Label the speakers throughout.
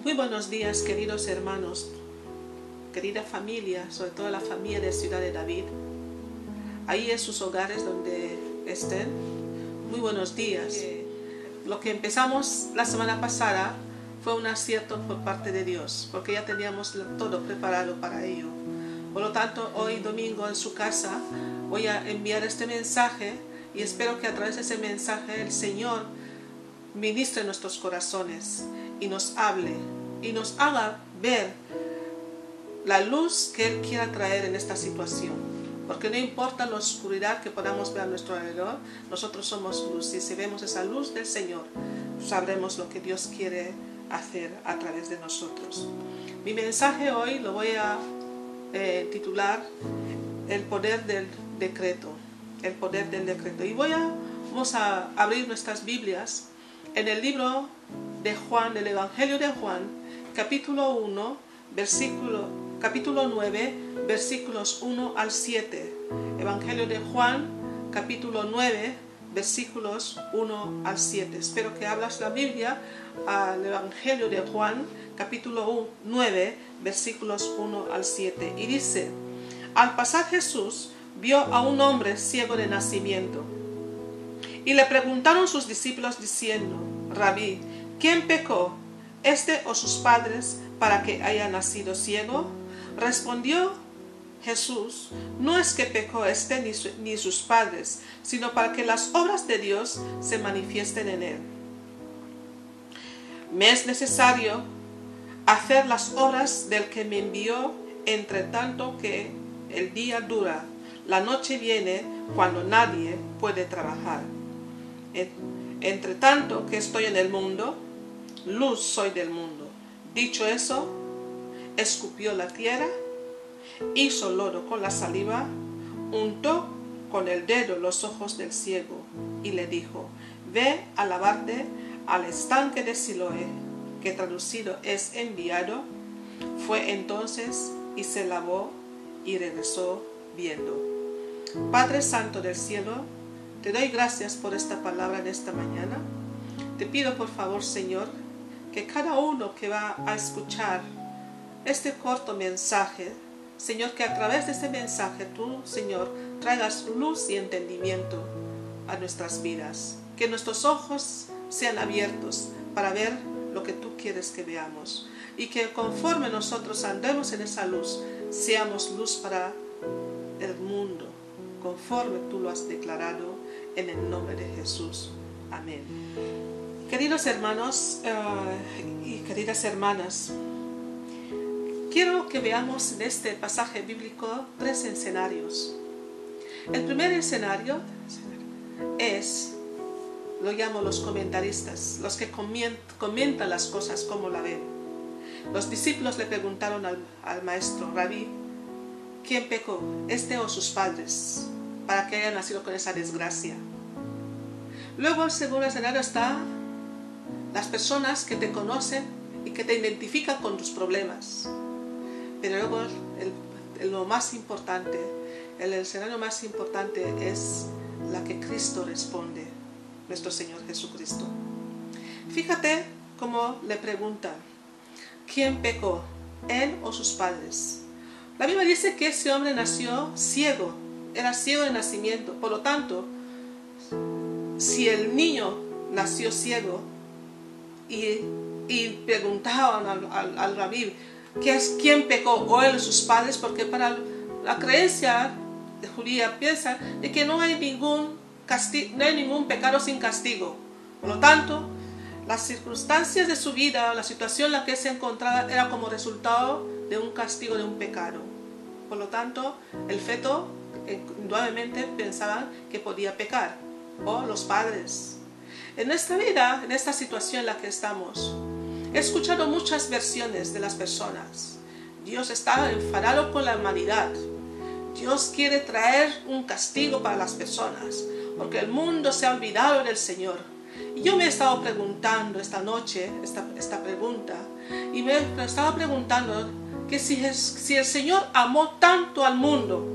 Speaker 1: Muy buenos días, queridos hermanos, querida familia, sobre todo la familia de Ciudad de David. Ahí en sus hogares donde estén, muy buenos días. Lo que empezamos la semana pasada fue un acierto por parte de Dios, porque ya teníamos todo preparado para ello. Por lo tanto, hoy domingo en su casa voy a enviar este mensaje y espero que a través de ese mensaje el Señor ministre nuestros corazones y nos hable y nos haga ver la luz que Él quiera traer en esta situación, porque no importa la oscuridad que podamos ver a nuestro alrededor, nosotros somos luz, y si vemos esa luz del Señor sabremos lo que Dios quiere hacer a través de nosotros. Mi mensaje hoy lo voy a titular El poder del decreto, el poder del decreto, y vamos a abrir nuestras Biblias en el libro de Juan, del Evangelio de Juan, capítulo 1, capítulo 9, versículos 1 al 7. Evangelio de Juan, capítulo 9, versículos 1 al 7. Espero que abras la Biblia al Evangelio de Juan, capítulo 9, versículos 1 al 7. Y dice: al pasar Jesús vio a un hombre ciego de nacimiento. Y le preguntaron sus discípulos diciendo: Rabí, ¿quién pecó, este o sus padres, para que haya nacido ciego? Respondió Jesús: no es que pecó este ni sus padres, sino para que las obras de Dios se manifiesten en él. Me es necesario hacer las obras del que me envió, entre tanto que el día dura. La noche viene cuando nadie puede trabajar. Entre tanto que estoy en el mundo, luz soy del mundo. Dicho eso, escupió la tierra, hizo lodo con la saliva, untó con el dedo los ojos del ciego y le dijo: ve a lavarte al estanque de Siloé, que traducido es enviado. Fue entonces y se lavó y regresó viendo. Padre Santo del cielo, te doy gracias por esta palabra de esta mañana. Te pido por favor, Señor, que cada uno que va a escuchar este corto mensaje, Señor, que a través de este mensaje tú, Señor, traigas luz y entendimiento a nuestras vidas. Que nuestros ojos sean abiertos para ver lo que tú quieres que veamos. Y que conforme nosotros andemos en esa luz, seamos luz para el mundo, conforme tú lo has declarado, en el nombre de Jesús. Amén. Queridos hermanos y queridas hermanas, quiero que veamos en este pasaje bíblico tres escenarios. El primer escenario es, lo llamo los comentaristas, los que comentan las cosas como la ven. Los discípulos le preguntaron al maestro: Rabí, ¿quién pecó, este o sus padres, para que haya nacido con esa desgracia? Luego el segundo escenario está las personas que te conocen y que te identifican con tus problemas. Pero luego lo más importante, el escenario más importante es la que Cristo responde, nuestro Señor Jesucristo. Fíjate cómo le preguntan: ¿quién pecó, él o sus padres? La Biblia dice que ese hombre nació ciego, era ciego de nacimiento. Por lo tanto, si el niño nació ciego y preguntaban al rabí quién pecó, o él o sus padres, porque para la creencia judía piensa de que no hay ningún pecado sin castigo. Por lo tanto, las circunstancias de su vida, la situación en la que se encontraba, era como resultado de un castigo, de un pecado. Por lo tanto, el feto indudablemente pensaban que podía pecar, o los padres. En nuestra vida, en esta situación en la que estamos, he escuchado muchas versiones de las personas. Dios está enfadado con la humanidad. Dios quiere traer un castigo para las personas, porque el mundo se ha olvidado del Señor. Y yo me he estado preguntando esta noche, esta pregunta, y me estaba preguntando que si el Señor amó tanto al mundo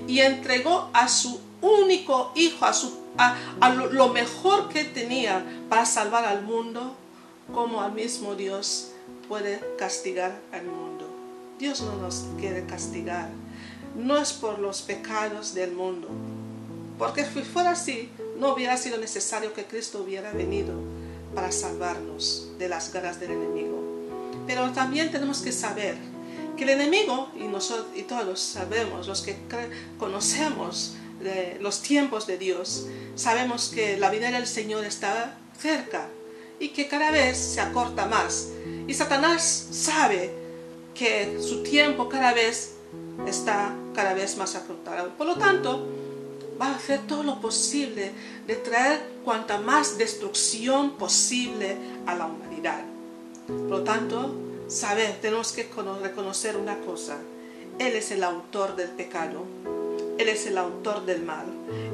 Speaker 1: y entregó a su único hijo, a lo mejor que tenía para salvar al mundo, como al mismo Dios puede castigar al mundo. Dios no nos quiere castigar. No es por los pecados del mundo. Porque si fuera así, no hubiera sido necesario que Cristo hubiera venido para salvarnos de las garras del enemigo. Pero también tenemos que saber que el enemigo, y nosotros y todos sabemos, los que conocemos los tiempos de Dios, sabemos que la venida del Señor está cerca y que cada vez se acorta más. Y Satanás sabe que su tiempo cada vez está más acortado. Por lo tanto, va a hacer todo lo posible de traer cuanta más destrucción posible a la humanidad. Por lo tanto, tenemos que reconocer una cosa: Él es el autor del pecado, Él es el autor del mal,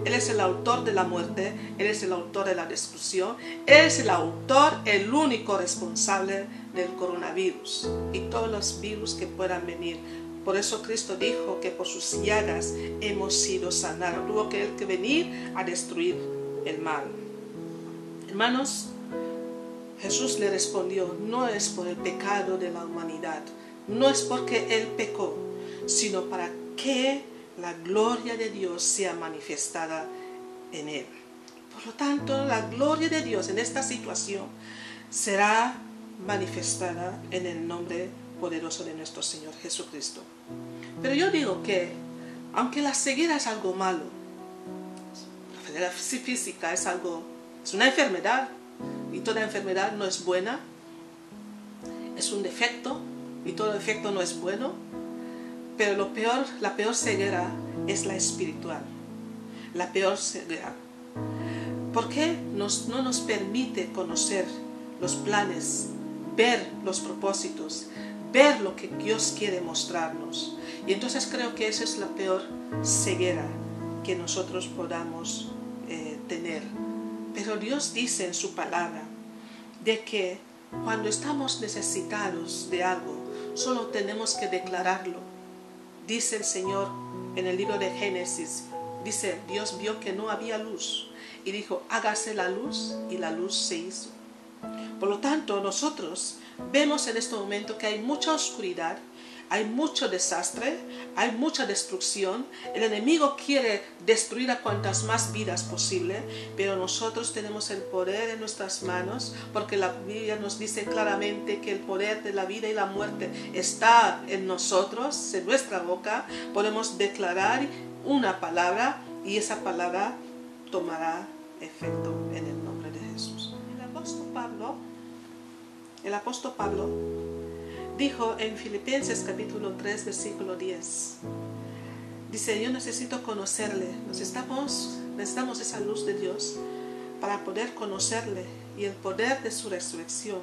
Speaker 1: Él es el autor de la muerte, Él es el autor de la destrucción, Él es el autor, el único responsable del coronavirus y todos los virus que puedan venir. Por eso Cristo dijo que por sus llagas hemos sido sanados. Tuvo que Él venir a destruir el mal. Hermanos, Jesús le respondió: no es por el pecado de la humanidad, no es porque Él pecó, sino para que la gloria de Dios sea manifestada en Él. Por lo tanto, la gloria de Dios en esta situación será manifestada en el nombre poderoso de nuestro Señor Jesucristo. Pero yo digo que, aunque la ceguera es algo malo, la ceguera física es una enfermedad, y toda enfermedad no es buena, es un defecto, y todo defecto no es bueno. Pero la peor ceguera es la espiritual, la peor ceguera. ¿Por qué no nos permite conocer los planes, ver los propósitos, ver lo que Dios quiere mostrarnos? Y entonces creo que esa es la peor ceguera que nosotros podamos tener. Pero Dios dice en su palabra de que cuando estamos necesitados de algo, solo tenemos que declararlo. Dice el Señor en el libro de Génesis, dice: Dios vio que no había luz y dijo: hágase la luz, y la luz se hizo. Por lo tanto, nosotros vemos en este momento que hay mucha oscuridad, hay mucho desastre, hay mucha destrucción. El enemigo quiere destruir a cuantas más vidas posible, pero nosotros tenemos el poder en nuestras manos, porque la Biblia nos dice claramente que el poder de la vida y la muerte está en nosotros, en nuestra boca. Podemos declarar una palabra y esa palabra tomará efecto en el nombre de Jesús. El apóstol Pablo dijo en Filipenses capítulo 3 versículo 10, dice: yo necesito conocerle, necesitamos esa luz de Dios para poder conocerle y el poder de su resurrección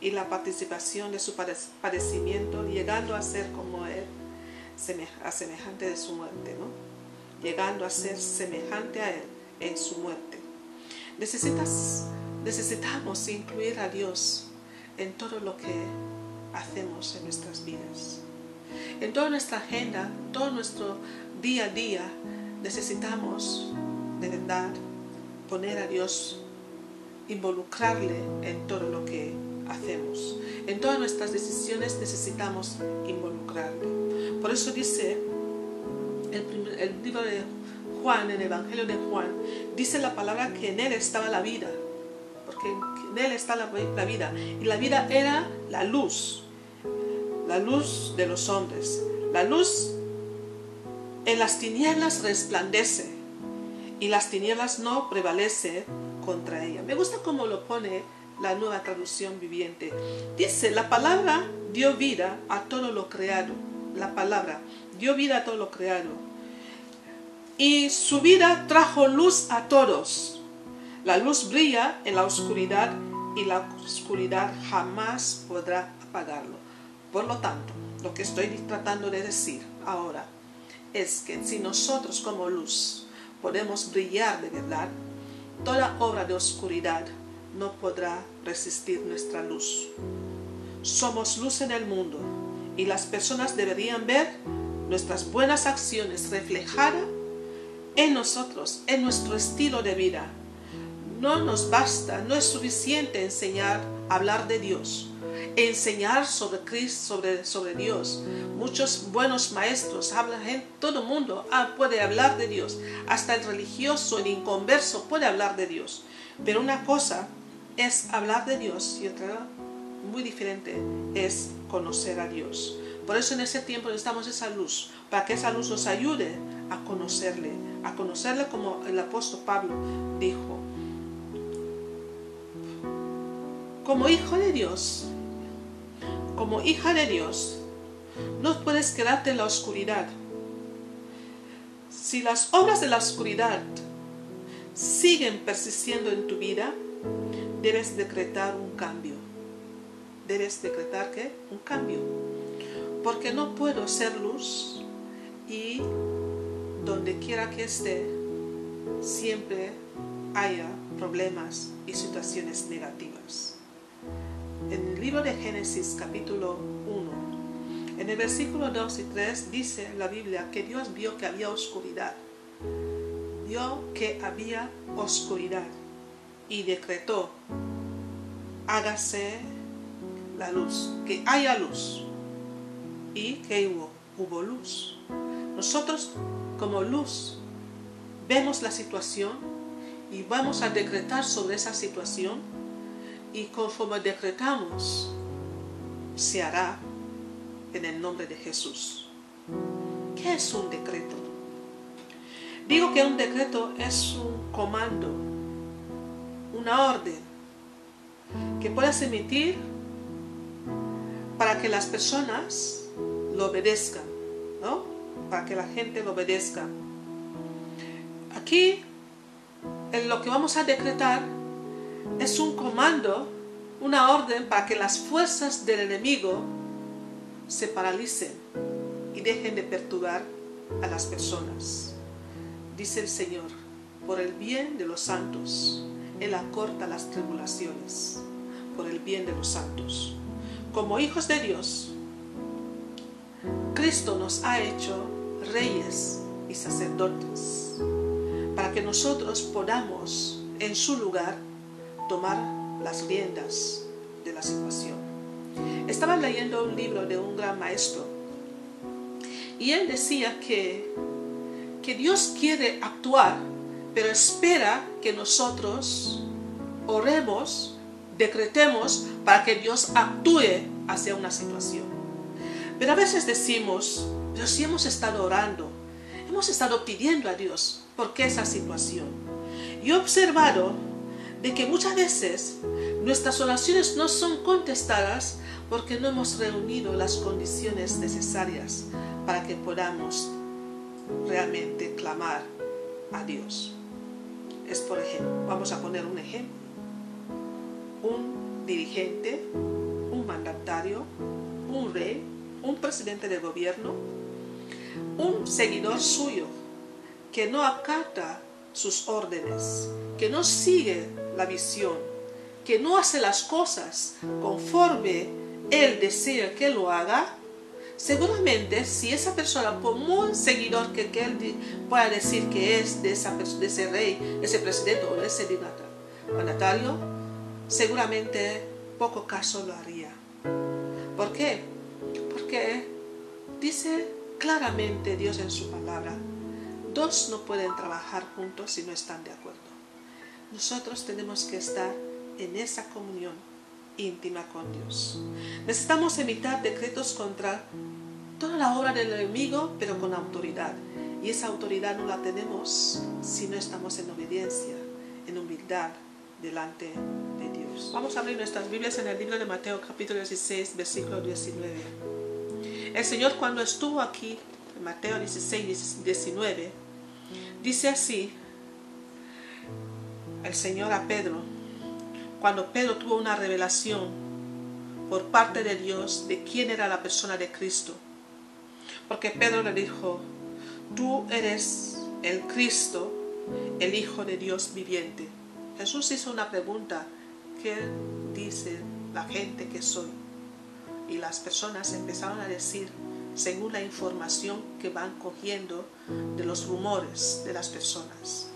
Speaker 1: y la participación de su padecimiento, llegando a ser como Él, semejante de su muerte, ¿no? Llegando a ser semejante a Él en su muerte. Necesitamos incluir a Dios en todo lo que hacemos en nuestras vidas. En toda nuestra agenda, todo nuestro día a día, necesitamos de verdad poner a Dios, involucrarle en todo lo que hacemos. En todas nuestras decisiones necesitamos involucrarle. Por eso dice el libro de Juan, el Evangelio de Juan, dice la palabra que en Él estaba la vida, porque en Él está la vida, y la vida era la luz de los hombres. La luz en las tinieblas resplandece, y las tinieblas no prevalecen contra ella. Me gusta cómo lo pone la Nueva Traducción Viviente. Dice: la palabra dio vida a todo lo creado. La palabra dio vida a todo lo creado. Y su vida trajo luz a todos. La luz brilla en la oscuridad y la oscuridad jamás podrá apagarlo. Por lo tanto, lo que estoy tratando de decir ahora es que si nosotros como luz podemos brillar de verdad, toda obra de oscuridad no podrá resistir nuestra luz. Somos luz en el mundo y las personas deberían ver nuestras buenas acciones reflejadas en nosotros, en nuestro estilo de vida. No nos basta, no es suficiente enseñar, hablar de Dios. enseñar sobre Cristo, sobre Dios. Muchos buenos maestros hablan, todo el mundo puede hablar de Dios. Hasta el religioso, el inconverso puede hablar de Dios. Pero una cosa es hablar de Dios y otra muy diferente es conocer a Dios. Por eso en ese tiempo necesitamos esa luz, para que esa luz nos ayude a conocerle como el apóstol Pablo dijo. Como hijo de Dios, como hija de Dios, no puedes quedarte en la oscuridad. Si las obras de la oscuridad siguen persistiendo en tu vida, debes decretar un cambio. Debes decretar ¿qué? Un cambio. Porque no puedo ser luz y donde quiera que esté, siempre haya problemas y situaciones negativas. En el libro de Génesis capítulo 1, en el versículo 2 y 3 dice la Biblia que Dios vio que había oscuridad. Vio que había oscuridad y decretó: hágase la luz, que haya luz. ¿Y qué hubo? Hubo luz. Nosotros como luz vemos la situación y vamos a decretar sobre esa situación, y conforme decretamos se hará en el nombre de Jesús. ¿Qué es un decreto? Digo que un decreto es un comando, una orden que puedes emitir para que las personas lo obedezcan, ¿no? Para que la gente lo obedezca. Aquí, en lo que vamos a decretar, es un comando, una orden para que las fuerzas del enemigo se paralicen y dejen de perturbar a las personas. Dice el Señor: por el bien de los santos, Él acorta las tribulaciones, por el bien de los santos. Como hijos de Dios, Cristo nos ha hecho reyes y sacerdotes, para que nosotros podamos, en su lugar, tomar las riendas de la situación. Estaba leyendo un libro de un gran maestro, y él decía que Dios quiere actuar, pero espera que nosotros oremos, decretemos para que Dios actúe hacia una situación. Pero a veces decimos: pero si hemos estado orando, hemos estado pidiendo a Dios, ¿por qué esa situación? Y he observado de que muchas veces nuestras oraciones no son contestadas porque no hemos reunido las condiciones necesarias para que podamos realmente clamar a Dios. Es, por ejemplo, vamos a poner un ejemplo: un dirigente, un mandatario, un rey, un presidente de gobierno, un seguidor suyo que no acata sus órdenes, que no sigue la visión, que no hace las cosas conforme él desea que lo haga. Seguramente, si esa persona, por muy seguidor que él pueda decir que es de ese rey, ese presidente o ese mandatario, seguramente poco caso lo haría. ¿Por qué? Porque dice claramente Dios en su palabra: dos no pueden trabajar juntos si no están de acuerdo. Nosotros tenemos que estar en esa comunión íntima con Dios. Necesitamos emitir decretos contra toda la obra del enemigo, pero con autoridad. Y esa autoridad no la tenemos si no estamos en obediencia, en humildad delante de Dios. Vamos a abrir nuestras Biblias en el libro de Mateo capítulo 16, versículo 19. El Señor, cuando estuvo aquí, en Mateo 16, 19, dice así el Señor a Pedro, cuando Pedro tuvo una revelación por parte de Dios de quién era la persona de Cristo. Porque Pedro le dijo: tú eres el Cristo, el Hijo de Dios viviente. Jesús hizo una pregunta: ¿qué dice la gente que soy? Y las personas empezaron a decir según la información que van cogiendo de los rumores de las personas.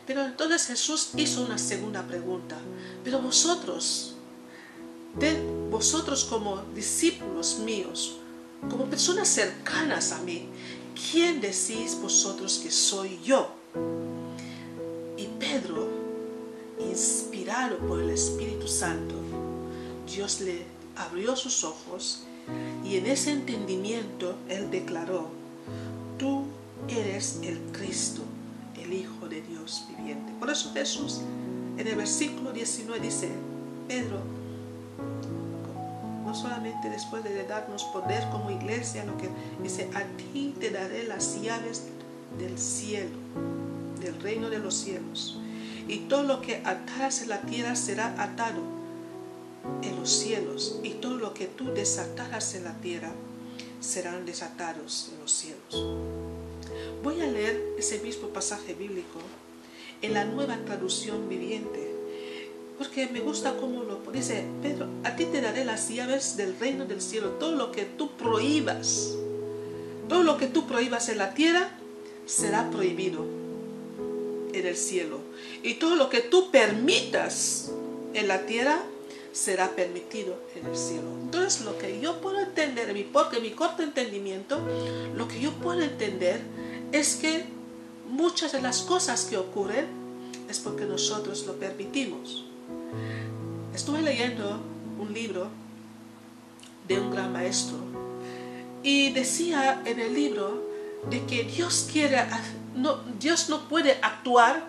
Speaker 1: Pero entonces Jesús hizo una segunda pregunta: pero vosotros, vosotros como discípulos míos, como personas cercanas a mí, ¿quién decís vosotros que soy yo? Y Pedro, inspirado por el Espíritu Santo, Dios le abrió sus ojos y en ese entendimiento él declaró: tú eres el Cristo, el Hijo de Dios viviente. Por eso Jesús en el versículo 19 dice: Pedro, no solamente después de darnos poder como iglesia, lo que dice: a ti te daré las llaves del cielo, del reino de los cielos, y todo lo que ataras en la tierra será atado en los cielos, y todo lo que tú desataras en la tierra serán desatados en los cielos. Voy a leer ese mismo pasaje bíblico en la Nueva Traducción Viviente, porque me gusta cómo lo dice: Pedro, a ti te daré las llaves del reino del cielo. Todo lo que tú prohíbas en la tierra será prohibido en el cielo, y todo lo que tú permitas en la tierra será permitido en el cielo. Entonces, lo que yo puedo entender, porque mi corto entendimiento, lo que yo puedo entender es que muchas de las cosas que ocurren es porque nosotros lo permitimos. Estuve leyendo un libro de un gran maestro y decía en el libro de que Dios no puede actuar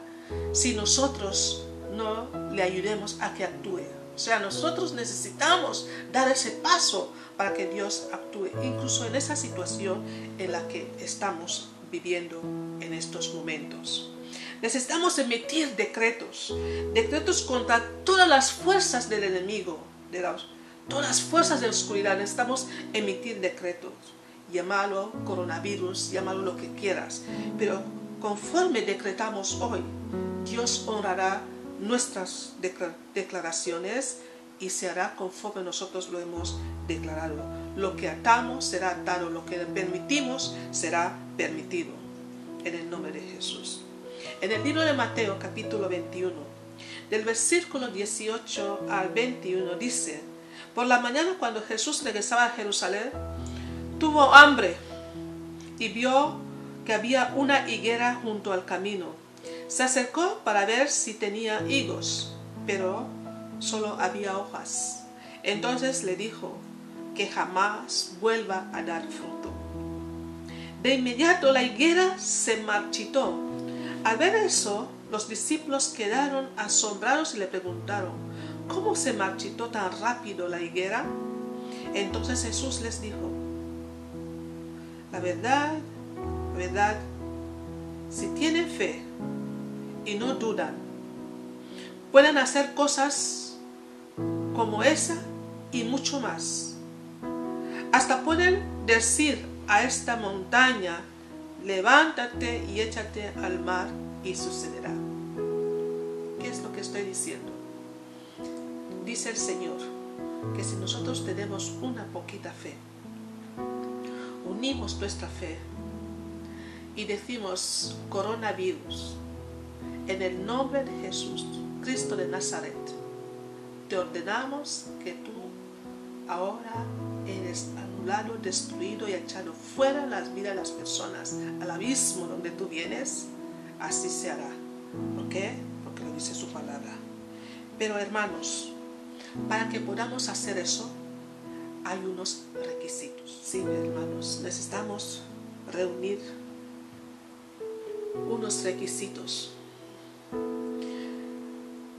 Speaker 1: si nosotros no le ayudemos a que actúe. O sea, nosotros necesitamos dar ese paso para que Dios actúe, incluso en esa situación en la que estamos viviendo en estos momentos. Necesitamos emitir decretos contra todas las fuerzas del enemigo, todas las fuerzas de la oscuridad. Necesitamos emitir decretos. Llámalo coronavirus, llámalo lo que quieras, pero conforme decretamos hoy, Dios honrará nuestras declaraciones y se hará conforme nosotros lo hemos declarado. Lo que atamos será atado, lo que permitimos será permitido, en el nombre de Jesús. En el libro de Mateo, capítulo 21, del versículo 18 al 21, dice: por la mañana, cuando Jesús regresaba a Jerusalén, tuvo hambre y vio que había una higuera junto al camino. Se acercó para ver si tenía higos, pero solo había hojas. Entonces le dijo que jamás vuelva a dar fruto. De inmediato la higuera se marchitó. Al ver eso, los discípulos quedaron asombrados y le preguntaron: ¿cómo se marchitó tan rápido la higuera? Entonces Jesús les dijo: la verdad, si tienen fe y no dudan, pueden hacer cosas como esa y mucho más. Hasta pueden decir a esta montaña: levántate y échate al mar, y sucederá. ¿Qué es lo que estoy diciendo? Dice el Señor que si nosotros tenemos una poquita fe, unimos nuestra fe y decimos: coronavirus, en el nombre de Jesús, Cristo de Nazaret, te ordenamos que tú ahora eres anulado, destruido y echado fuera de las vidas de las personas, al abismo donde tú vienes. Así se hará. ¿Por qué? Porque lo dice su palabra. Pero hermanos, para que podamos hacer eso, hay unos requisitos. Sí, hermanos, necesitamos reunir unos requisitos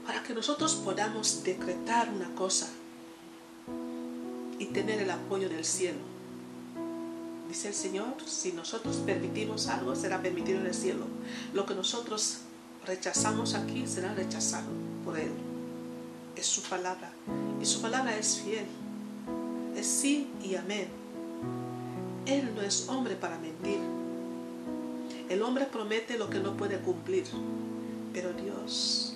Speaker 1: para que nosotros podamos decretar una cosa y tener el apoyo del cielo. Dice el Señor: si nosotros permitimos algo, será permitido en el cielo. Lo que nosotros rechazamos aquí será rechazado por Él. Es su palabra, y su palabra es fiel. Es sí y amén. Él no es hombre para mentir. El hombre promete lo que no puede cumplir, pero Dios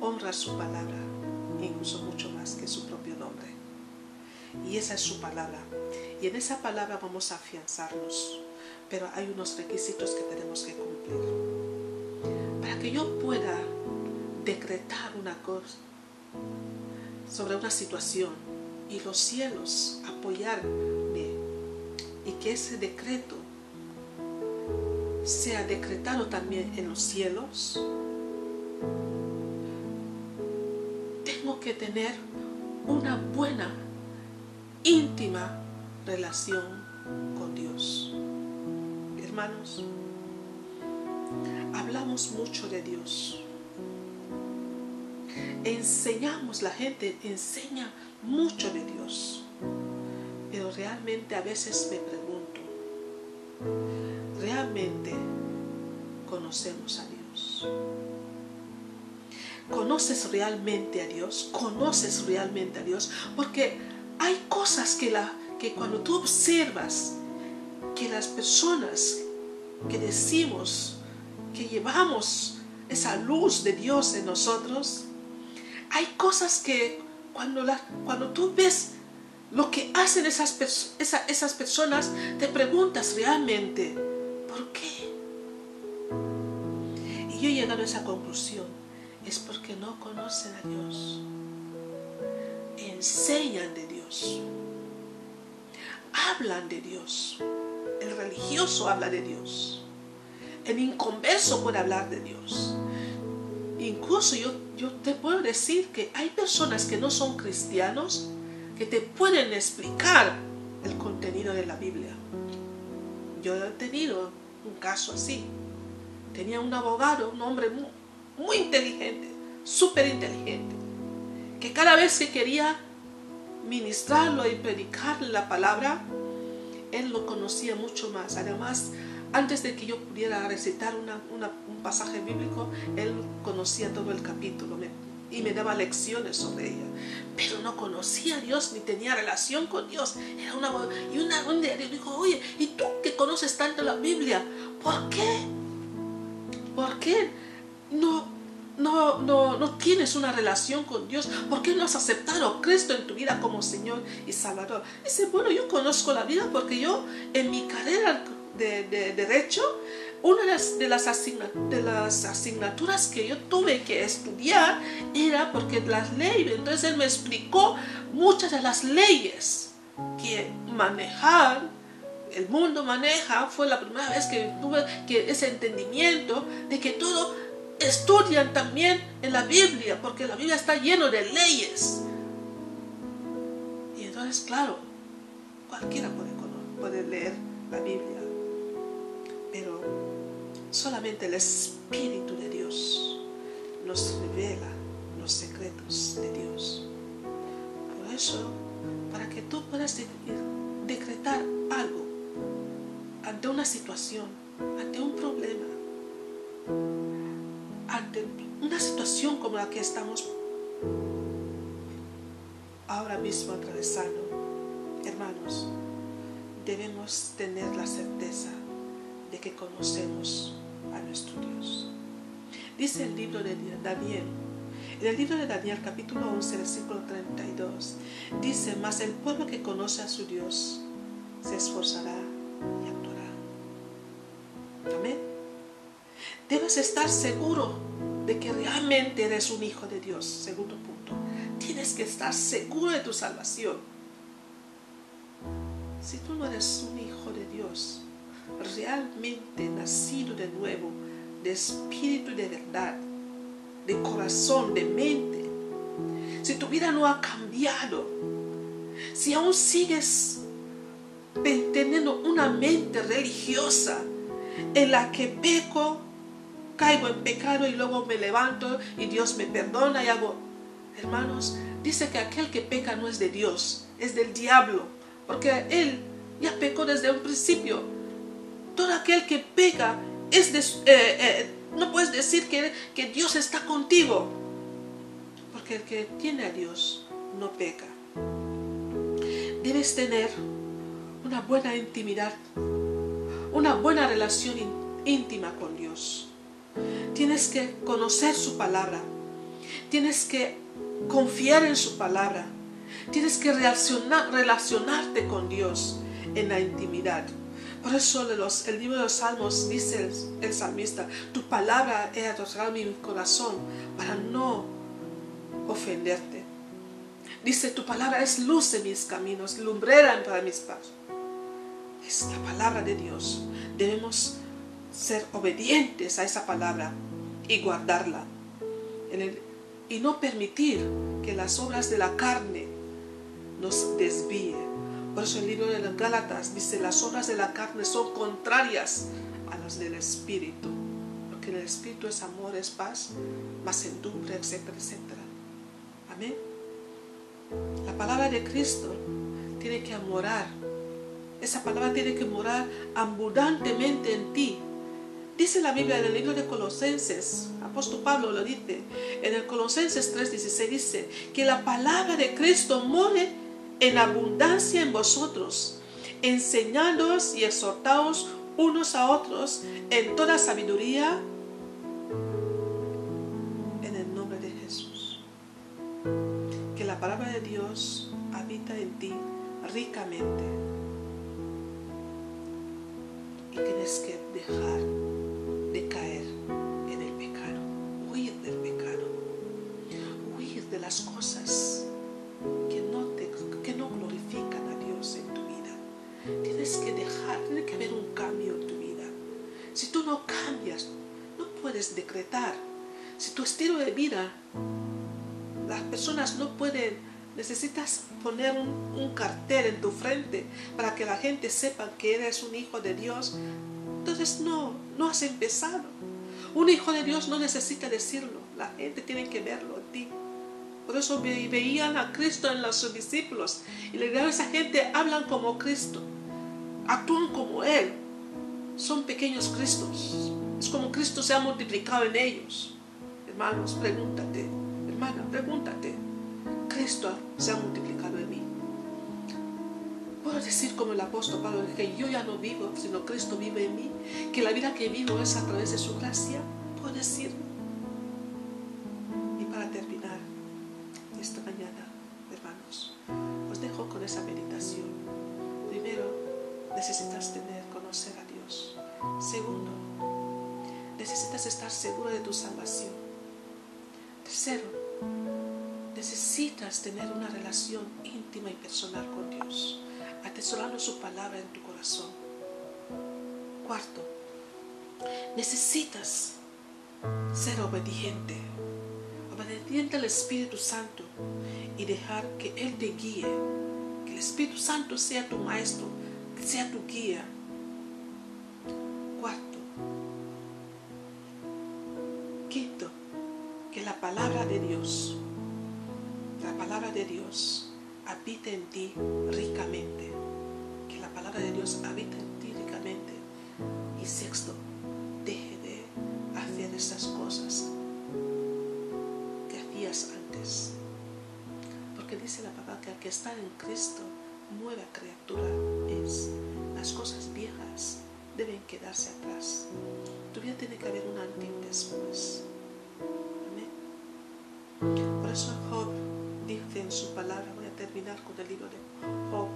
Speaker 1: honra su palabra, incluso mucho más que su propio nombre. Y esa es su palabra, y en esa palabra vamos a afianzarnos, pero hay unos requisitos que tenemos que cumplir. Para que yo pueda decretar una cosa sobre una situación, y los cielos apoyarme, y que ese decreto sea decretado también en los cielos, tengo que tener una buena, íntima relación con Dios. Hermanos, hablamos mucho de Dios. Enseñamos, la gente enseña mucho de Dios. Pero realmente a veces me pregunto, ¿realmente conocemos a Dios? ¿Conoces realmente a Dios? ¿Conoces realmente a Dios? Porque hay cosas que cuando tú observas que las personas que decimos que llevamos esa luz de Dios en nosotros, hay cosas que cuando tú ves lo que hacen esas personas, te preguntas realmente, ¿por qué? Y yo he llegado a esa conclusión, es porque no conocen a Dios, enseñan de Dios, hablan de Dios. El religioso habla de Dios, el inconverso puede hablar de Dios. Incluso yo te puedo decir que hay personas que no son cristianos que te pueden explicar el contenido de la Biblia. Yo he tenido un caso así. Tenía un abogado, un hombre muy inteligente, súper inteligente, que cada vez que quería ministrarlo y predicarle la palabra, él lo conocía mucho más. Además, antes de que yo pudiera recitar un pasaje bíblico, él conocía todo el capítulo y me daba lecciones sobre ella. Pero no conocía a Dios ni tenía relación con Dios. Era un día dijo, oye, ¿y tú que conoces tanto la Biblia? ¿Por qué? ¿Por qué no tienes una relación con Dios? ¿Por qué no has aceptado a Cristo en tu vida como Señor y Salvador? Dice, bueno, yo conozco la Biblia porque yo en mi carrera de Derecho, una de las asignaturas que yo tuve que estudiar era porque las leyes, entonces él me explicó muchas de las leyes que el mundo maneja. Fue la primera vez que tuve ese entendimiento de que todo estudian también en la Biblia, porque la Biblia está lleno de leyes. Y entonces, claro, cualquiera puede leer la Biblia, pero solamente el Espíritu de Dios nos revela los secretos de Dios. Por eso, para que tú puedas decretar algo ante una situación, ante un problema, ante una situación como la que estamos ahora mismo atravesando, hermanos, debemos tener la certeza de que conocemos a nuestro Dios. Dice el libro de Daniel, en el libro de Daniel capítulo 11 versículo 32, dice, mas el pueblo que conoce a su Dios se esforzará y actuará. Amén. Debes estar seguro de que realmente eres un hijo de Dios. Segundo punto, tienes que estar seguro de tu salvación. Si tú no eres un hijo de Dios, realmente nacido de nuevo, de espíritu y de verdad, de corazón, de mente, si tu vida no ha cambiado, si aún sigues teniendo una mente religiosa en la que peco, caigo en pecado y luego me levanto y Dios me perdona y hago, hermanos, dice que aquel que peca no es de Dios, es del diablo, porque él ya pecó desde un principio. Todo aquel que peca no puedes decir que Dios está contigo, porque el que tiene a Dios no peca. Debes tener una buena intimidad, una buena relación íntima con Dios. Tienes que conocer su palabra, tienes que confiar en su palabra, tienes que relacionarte con Dios en la intimidad. Por eso el libro de los Salmos dice el salmista, tu palabra he atesorado en mi corazón para no ofenderte. Dice, tu palabra es luz en mis caminos, lumbrera para mis pasos. Es la palabra de Dios. Debemos ser obedientes a esa palabra y guardarla. Y no permitir que las obras de la carne nos desvíen. Por eso el libro de los Gálatas dice, las obras de la carne son contrarias a las del Espíritu. Porque en el Espíritu es amor, es paz, mansedumbre, etcétera, etcétera. Amén. La palabra de Cristo tiene que morar. Esa palabra tiene que morar abundantemente en ti. Dice la Biblia en el libro de Colosenses, apóstol Pablo lo dice, en el Colosenses 3:16 dice que la palabra de Cristo more en abundancia en vosotros, enseñándoos y exhortaos unos a otros en toda sabiduría, en el nombre de Jesús. Que la palabra de Dios habita en ti ricamente. Y tienes que dejar de caer en el pecado, huir del pecado, huir de las cosas que no glorifican a Dios en tu vida. Tienes que dejar, tiene que haber un cambio en tu vida. Si tú no cambias, no puedes decretar. Si tu estilo de vida, las personas no pueden, necesitas poner un cartel en tu frente para que la gente sepa que eres un hijo de Dios. Entonces no has empezado. Un hijo de Dios no necesita decirlo. La gente tiene que verlo en ti. Por eso veían a Cristo en los discípulos. Y le dijeron a esa gente, hablan como Cristo. Actúan como Él. Son pequeños Cristos. Es como Cristo se ha multiplicado en ellos. Hermanos, pregúntate. Hermana, pregúntate. Cristo se ha multiplicado en mí. Puedo decir como el apóstol Pablo, que yo ya no vivo, sino Cristo vive en mí, que la vida que vivo es a través de su gracia. Puedo decir. Y para terminar esta mañana, hermanos, os dejo con esa meditación. Primero, necesitas conocer a Dios. Segundo, necesitas estar seguro de tu salvación. Tercero, necesitas tener una relación íntima y personal con Dios, atesorando su palabra en tu corazón. Cuarto, necesitas ser obediente al Espíritu Santo y dejar que Él te guíe, que el Espíritu Santo sea tu maestro, que sea tu guía. Cuarto, quinto, que la palabra de Dios habita en ti ricamente. Que la palabra de Dios habita en ti ricamente. Y sexto, deje de hacer esas cosas que hacías antes. Porque dice la palabra que al que está en Cristo, nueva criatura es. Las cosas viejas deben quedarse atrás. Tu vida tiene que haber un antes y después. Amén. Por eso Job dice en su palabra, voy a terminar con el libro de Job,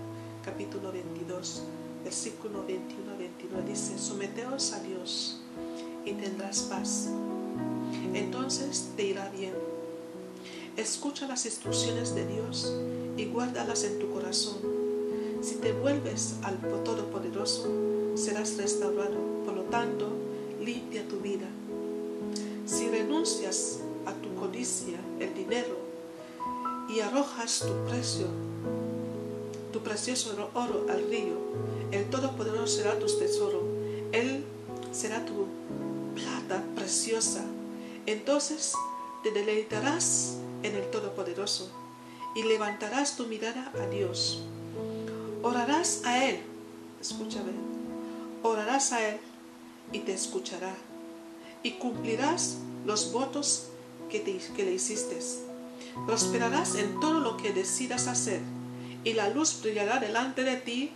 Speaker 1: capítulo 22, versículo 21 a 29, dice, someteos a Dios y tendrás paz, entonces te irá bien. Escucha las instrucciones de Dios y guárdalas en tu corazón. Si te vuelves al Todopoderoso, serás restaurado. Por lo tanto, limpia tu vida. Si renuncias a tu codicia, el dinero, y arrojas tu precioso oro al río, el Todopoderoso será tu tesoro. Él será tu plata preciosa. Entonces te deleitarás en el Todopoderoso y levantarás tu mirada a Dios. Orarás a Él, escúchame, orarás a Él y te escuchará y cumplirás los votos que le hiciste. Prosperarás en todo lo que decidas hacer y la luz brillará delante de ti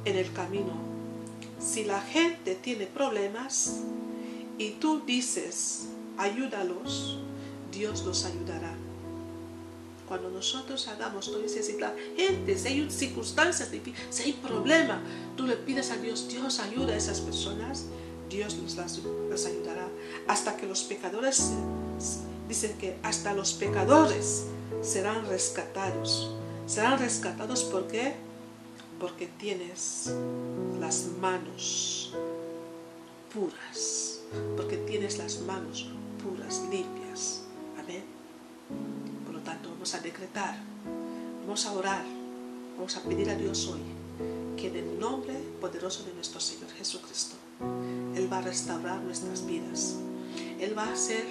Speaker 1: en el camino. Si la gente tiene problemas y tú dices, ayúdalos, Dios los ayudará. Cuando nosotros hagamos, tú dices, la gente, si hay circunstancias difíciles, si hay problemas, tú le pides a Dios, Dios ayuda a esas personas, Dios las ayudará. Hasta que los pecadores, dicen que hasta los pecadores serán rescatados. Serán rescatados, ¿por qué? Porque tienes las manos puras. Porque tienes las manos puras, limpias. Amén. Por lo tanto, vamos a decretar, vamos a orar, vamos a pedir a Dios hoy que en el nombre poderoso de nuestro Señor Jesucristo, Él va a restaurar nuestras vidas. Él va a hacer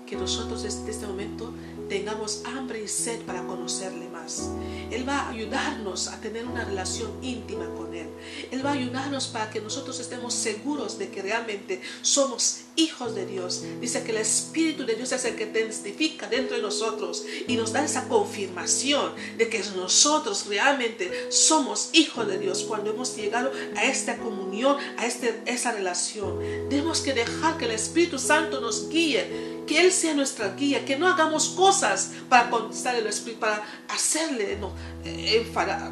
Speaker 1: que nosotros desde este momento tengamos hambre y sed para conocerle más. Él va a ayudarnos a tener una relación íntima con Él. Él va a ayudarnos para que nosotros estemos seguros de que realmente somos hijos de Dios. Dice que el Espíritu de Dios es el que testifica dentro de nosotros y nos da esa confirmación de que nosotros realmente somos hijos de Dios cuando hemos llegado a esta comunión, a esa relación. Tenemos que dejar que el Espíritu Santo nos guíe, que Él sea nuestra guía, que no hagamos cosas para contestar el Espíritu, para hacerle enfadar.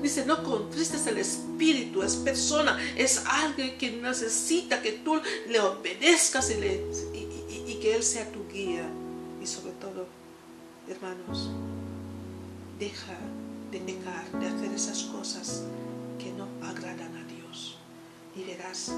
Speaker 1: Dice, no contristes el Espíritu, es persona, es alguien que necesita que tú le obedezcas y que Él sea tu guía. Y sobre todo, hermanos, deja de pecar, de hacer esas cosas que no agradan a Dios. Y verás